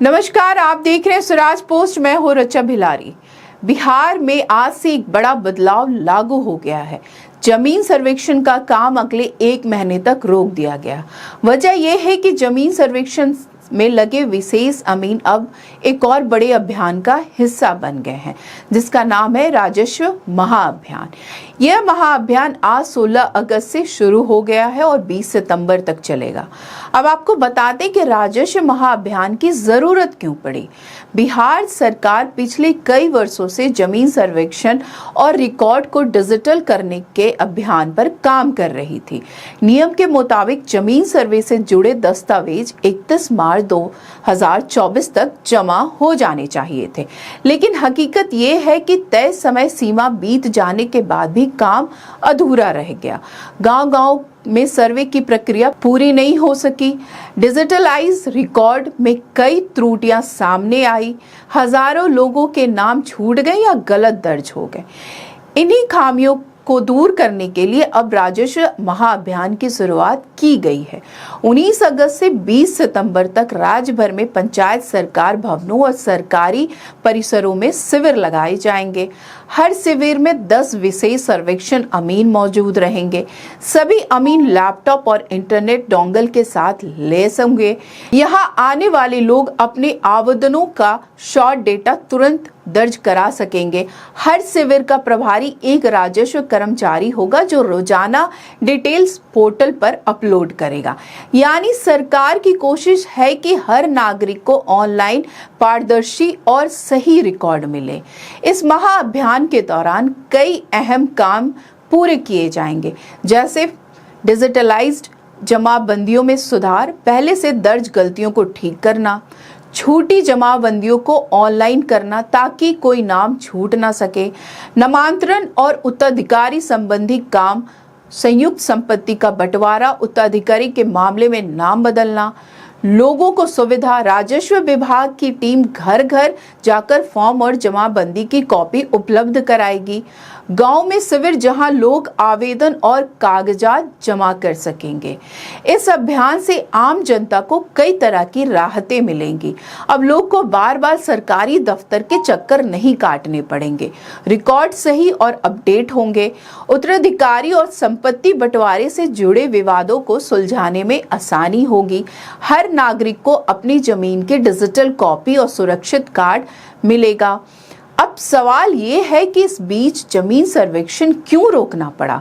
नमस्कार, आप देख रहे हैं स्वराज पोस्ट। मैं हूं रचा भिलारी। बिहार में आज से एक बड़ा बदलाव लागू हो गया है। जमीन सर्वेक्षण का काम अगले 1 महीने तक रोक दिया गया। वजह यह है कि जमीन सर्वेक्षण में लगे विशेष अमीन अब एक और बड़े अभियान का हिस्सा बन गए हैं, जिसका नाम है राजस्व महाअभियान। यह महाअभियान आज 16 अगस्त से शुरू हो गया है और 20 सितंबर तक चलेगा। अब आपको बता दें कि राजस्व महाअभियान की जरूरत क्यों पड़ी। बिहार सरकार पिछले कई वर्षों से जमीन सर्वेक्षण और रिकॉर्ड को डिजिटल करने के अभियान पर काम कर रही थी। नियम के मुताबिक जमीन सर्वे से जुड़े दस्तावेज 31 मार्च 2024 तक जमा हो जाने चाहिए थे, लेकिन हकीकत ये है कि तय समय सीमा बीत जाने के बाद भी काम अधूरा रह गया। गांव-गांव में सर्वे की प्रक्रिया पूरी नहीं हो सकी। डिजिटलाइज रिकॉर्ड में कई त्रुटियां सामने आई। हजारों लोगों के नाम छूट गए या गलत दर्ज हो गए। इन्हीं खामियों को दूर करने के लिए अब राजस्व महाअभियान की शुरुआत की गई है। 19 अगस्त से 20 सितंबर तक राज्य भर में पंचायत सरकार भवनों और सरकारी परिसरों में शिविर लगाए जाएंगे। हर शिविर में 10 विशेष सर्वेक्षण अमीन मौजूद रहेंगे। सभी अमीन लैपटॉप और इंटरनेट डोंगल के साथ लैस होंगे। यहाँ आने वाले लोग अपने आवेदनों का शॉर्ट डेटा तुरंत दर्ज करा सकेंगे। हर शिविर का प्रभारी एक राजस्व कर्मचारी होगा जो रोजाना डिटेल्स पोर्टल पर अपलोड करेगा। यानी सरकार की कोशिश है कि हर नागरिक को ऑनलाइन पारदर्शी और सही रिकॉर्ड मिले। इस महाअभियान के दौरान कई अहम काम पूरे किए जाएंगे, जैसे डिजिटलाइज्ड जमाबंदियों में सुधार, पहले से दर्ज गलतियों को ठीक करना, छूटी जमाबंदियों को ऑनलाइन करना ताकि कोई नाम छूट ना सके, नामांतरण और उत्तराधिकारी संबंधी काम, संयुक्त संपत्ति का बंटवारा, उत्तराधिकारी के मामले में नाम बदलना, लोगों को सुविधा। राजस्व विभाग की टीम घर घर जाकर फॉर्म और जमाबंदी की कॉपी उपलब्ध कराएगी। गांव में शिविर जहां लोग आवेदन और कागजात जमा कर सकेंगे। इस अभियान से आम जनता को कई तरह की राहतें मिलेंगी। अब लोग को बार बार सरकारी दफ्तर के चक्कर नहीं काटने पड़ेंगे। रिकॉर्ड सही और अपडेट होंगे। उत्तराधिकारी और संपत्ति बंटवारे से जुड़े विवादों को सुलझाने में आसानी होगी। हर नागरिक को अपनी जमीन के डिजिटल कॉपी और सुरक्षित कार्ड मिलेगा। अब सवाल ये है कि इस बीच जमीन सर्वेक्षण क्यों रोकना पड़ा।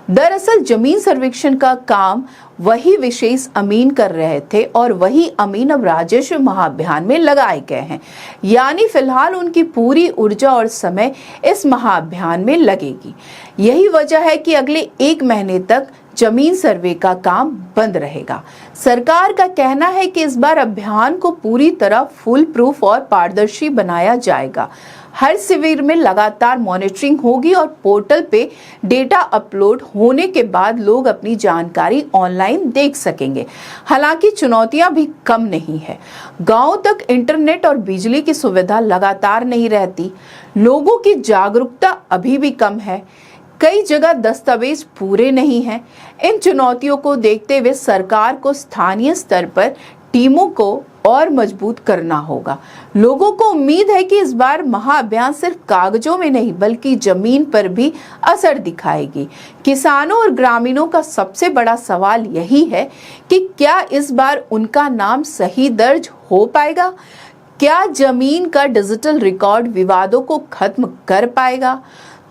दरअसल जमीन सर्वेक्षण का काम वही विशेष अमीन कर रहे थे और वही अमीन अब राजस्व महाअभियान में लगाए गए हैं। यानी फिलहाल उनकी पूरी ऊर्जा और समय इस महाअभियान में लगेगी। यही वजह है कि अगले 1 महीने तक जमीन सर्वे का काम बंद रहेगा। सरकार का कहना है कि इस बार अभियान को पूरी तरह फुल प्रूफ और पारदर्शी बनाया जाएगा। हर शिविर में लगातार मॉनिटरिंग होगी और पोर्टल पे डेटा अपलोड होने के बाद लोग अपनी जानकारी ऑनलाइन देख सकेंगे। हालांकि चुनौतियां भी कम नहीं है। गांव तक इंटरनेट और बिजली की सुविधा लगातार नहीं रहती। लोगों की जागरूकता अभी भी कम है। कई जगह दस्तावेज पूरे नहीं हैं। इन चुनौतियों को देखते हुए सरकार को स्थानीय स्तर पर टीमों को और मजबूत करना होगा। लोगों को उम्मीद है कि इस बार महाअभियान सिर्फ कागजों में नहीं बल्कि जमीन पर भी असर दिखाएगी। किसानों और ग्रामीणों का सबसे बड़ा सवाल यही है कि क्या इस बार उनका नाम सही दर्ज हो पाएगा? क्या जमीन का डिजिटल रिकॉर्ड विवादों को खत्म कर पाएगा?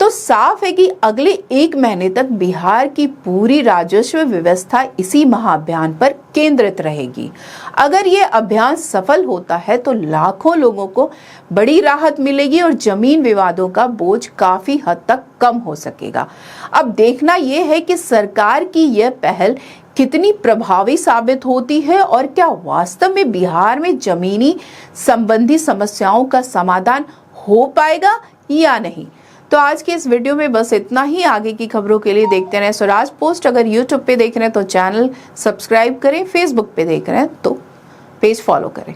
तो साफ है कि अगले 1 महीने तक बिहार की पूरी राजस्व व्यवस्था इसी महाअभियान पर केंद्रित रहेगी। अगर ये अभियान सफल होता है तो लाखों लोगों को बड़ी राहत मिलेगी और जमीन विवादों का बोझ काफी हद तक कम हो सकेगा। अब देखना यह है कि सरकार की यह पहल कितनी प्रभावी साबित होती है और क्या वास्तव में बिहार में जमीनी संबंधी समस्याओं का समाधान हो पाएगा या नहीं। तो आज के इस वीडियो में बस इतना ही। आगे की खबरों के लिए देखते रहें स्वराज पोस्ट। अगर यूट्यूब पे देख रहे हैं तो चैनल सब्सक्राइब करें, फेसबुक पे देख रहे हैं तो पेज फॉलो करें।